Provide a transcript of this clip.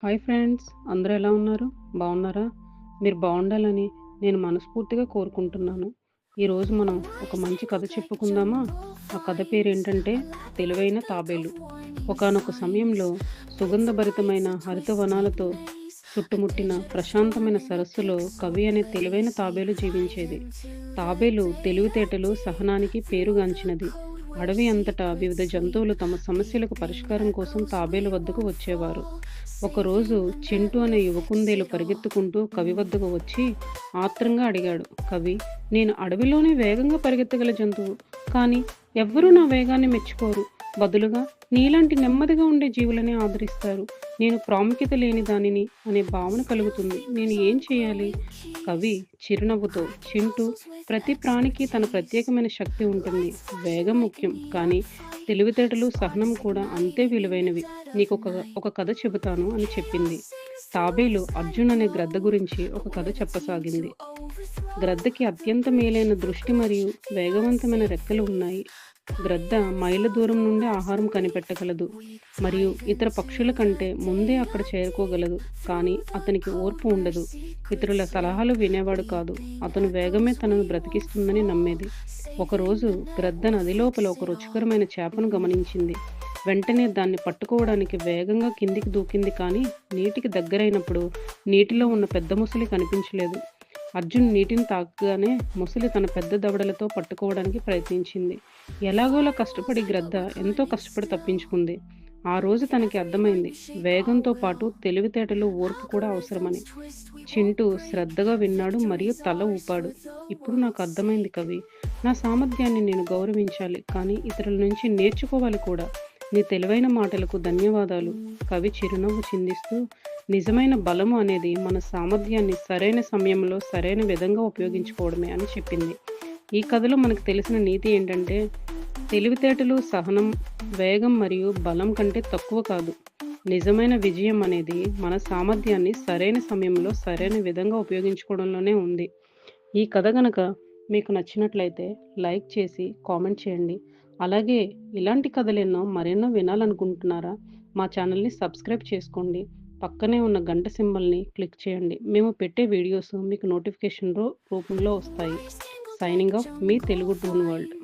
Hi friends, అందరూ ఎలా ఉన్నారు? బాగున్నారా? మీరు బాగుండాలని నేను మనస్ఫూర్తిగా కోరుకుంటున్నాను. ఈరోజు మనం ఒక మంచి కథ చెప్పుకుందామా? ఆ కథ పేరేంటంటే 'తెలివైన తాబేలు'. ఒకానొక సమయంలో సుగంధభరితమైన హరితవనాలతో చుట్టుముట్టిన ప్రశాంతమైన సరస్సులో కవి అనే తెలివైన తాబేలు జీవించేది. తాబేలు తెలివితేటలు, సహనానికి పేరుగాంచినది. అడవి అంతటా వివిధ జంతువులు తమ సమస్యలకు పరిష్కారం కోసం తాబేలు వద్దకు వచ్చేవారు. ఒకరోజు చింటూ అనే యువకుందేలు పరిగెత్తుకుంటూ కవి వద్దకు వచ్చి ఆత్రంగా అడిగాడు. కవి, నేను అడవిలోనే వేగంగా పరిగెత్తగల జంతువు, కానీ ఎవ్వరూ నా వేగాన్ని మెచ్చుకోరు. బదులుగా నీలాంటి నెమ్మదిగా ఉండే జీవులనే ఆదరిస్తారు. నేను ప్రాముఖ్యత లేని దానిని అనే భావన కలుగుతుంది. నేను ఏం చేయాలి? కవి చిరునవ్వుతో, చింటూ, ప్రతి ప్రాణికి తన ప్రత్యేకమైన శక్తి ఉంటుంది. వేగం ముఖ్యం, కానీ తెలివితేటలు, సహనం కూడా అంతే విలువైనవి. నీకొక కథ చెబుతాను అని చెప్పింది. తాబేలు అర్జున్ అనే గ్రద్ద గురించి ఒక కథ చెప్పసాగింది. గ్రద్దకి అత్యంత మేలైన దృష్టి మరియు వేగవంతమైన రెక్కలు ఉన్నాయి. గ్రద్ద మైళ్ళ దూరం నుండి ఆహారం కనిపెట్టగలదు మరియు ఇతర పక్షుల కంటే ముందే అక్కడ చేరుకోగలదు. కానీ అతనికి ఓర్పు ఉండదు. ఇతరుల సలహాలు వినేవాడు కాదు. అతను వేగమే తనను బ్రతికిస్తుందని నమ్మేది. ఒకరోజు గ్రద్ద నది లోపల ఒక రుచికరమైన చేపను గమనించింది. వెంటనే దాన్ని పట్టుకోవడానికి వేగంగా కిందికి దూకింది. కానీ నీటికి దగ్గరైనప్పుడు నీటిలో ఉన్న పెద్ద ముసలి కనిపించలేదు. అర్జున్ నీటిని తాకగానే ముసలి తన పెద్ద దవడలతో పట్టుకోవడానికి ప్రయత్నించింది. ఎలాగోలా కష్టపడి గ్రద్ద ఎంతో కష్టపడి తప్పించుకుంది. ఆ రోజు తనకి అర్థమైంది, వేగంతో పాటు తెలివితేటలు, ఓర్పు కూడా అవసరమని. చింటూ శ్రద్ధగా విన్నాడు మరియు తల ఊపాడు. ఇప్పుడు నాకు అర్థమైంది కవి. నా సామర్థ్యాన్ని నేను గౌరవించాలి, కానీ ఇతరుల నుంచి నేర్చుకోవాలి కూడా. నీ తెలివైన మాటలకు ధన్యవాదాలు. కవి చిరునవ్వు చిందిస్తూ, నిజమైన బలము అనేది మన సామర్థ్యాన్ని సరైన సమయంలో సరైన విధంగా ఉపయోగించుకోవడమే అని చెప్పింది. ఈ కథలో మనకు తెలిసిన నీతి ఏంటంటే, తెలివితేటలు, సహనం, వేగం మరియు బలం కంటే తక్కువ కాదు. నిజమైన విజయం అనేది మన సామర్థ్యాన్ని సరైన సమయంలో సరైన విధంగా ఉపయోగించుకోవడంలోనే ఉంది. ఈ కథ గనక మీకు నచ్చినట్లయితే లైక్ చేసి కామెంట్ చేయండి. అలాగే ఇలాంటి కథలెన్నో మరెన్నో వినాలనుకుంటున్నారా? మా ఛానల్ని సబ్స్క్రైబ్ చేసుకోండి. పక్కనే ఉన్న గంట సింబల్ని క్లిక్ చేయండి. మేము పెట్టే వీడియోస్ మీకు నోటిఫికేషన్ రూపంలో వస్తాయి. సైనింగ్ ఆఫ్ మీ తెలుగు టూన్ వరల్డ్.